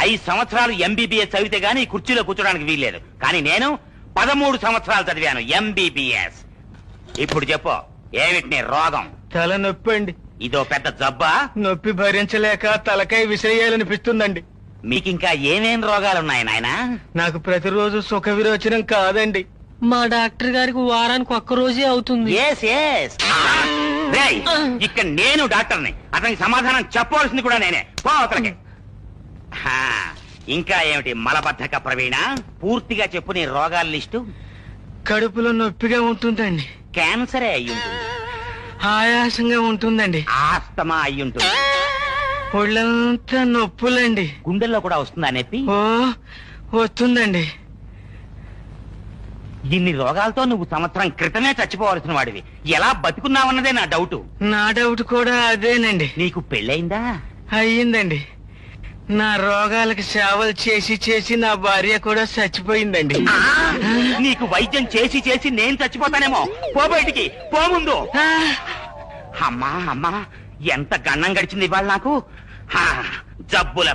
5 సంవత్సరాలు ఎంబీబీఎస్ చదివితే గానీ ఈ కుర్చీలో కూర్చోడానికి వీల్లేదు. కానీ నేను 13 సంవత్సరాలు చదివాను ఎంబీబీఎస్. ఇప్పుడు చెప్పు, ఏమిటి నీ రోగం? తలనొప్పి అండి. ఇదో పెద్ద జబ్బా? నొప్పి భరించలేక తలకాయ విసిరేయాలనిపిస్తుందండి. మీకింకా ఏమేం రోగాలున్నాయి నాయనా? నాకు ప్రతిరోజు సుఖ విరోచనం కాదండి. మా డాక్టర్ గారికి వారానికి ఒక్క రోజే అవుతుంది. ఇక్కడ నేను డాక్టర్ని, అతనికి సమాధానం చెప్పవలసింది కూడా నేనే. పో అతనికి. ఇంకా ఏమిటి మలబద్ధక ప్రవీణ? పూర్తిగా చెప్పు నీ రోగాల లిస్టు. కడుపులో నొప్పిగా ఉంటుందండి. క్యాన్సరే అయ్యుంటుంది. ఆయాసంగా ఉంటుందండి. ఆస్తమా అయ్యుంటుంది. ఒళ్ళంతా నొప్పులండి. గుండెల్లో కూడా వస్తుందా నొప్పి? ఓ వస్తుందండి. ఇన్ని రోగాలతో నువ్వు సంవత్సరం క్రితమే చచ్చిపోవలసిన వాడివి. ఎలా బతుకున్నావన్నదే నా డౌట్. నా డౌట్ కూడా అదేనండి. నీకు పెళ్ళయిందా? అయ్యిందండి. నా రోగాలకు సేవలు చేసి చేసి నా భార్య కూడా చచ్చిపోయిందండి. నీకు వైద్యం చేసి చేసి నేను చచ్చిపోతానేమో. పో బయటికి, పో ముందు. అమ్మా అమ్మా, ఎంత గన్నం గడిచింది ఇవాళ నాకు. జబ్బుల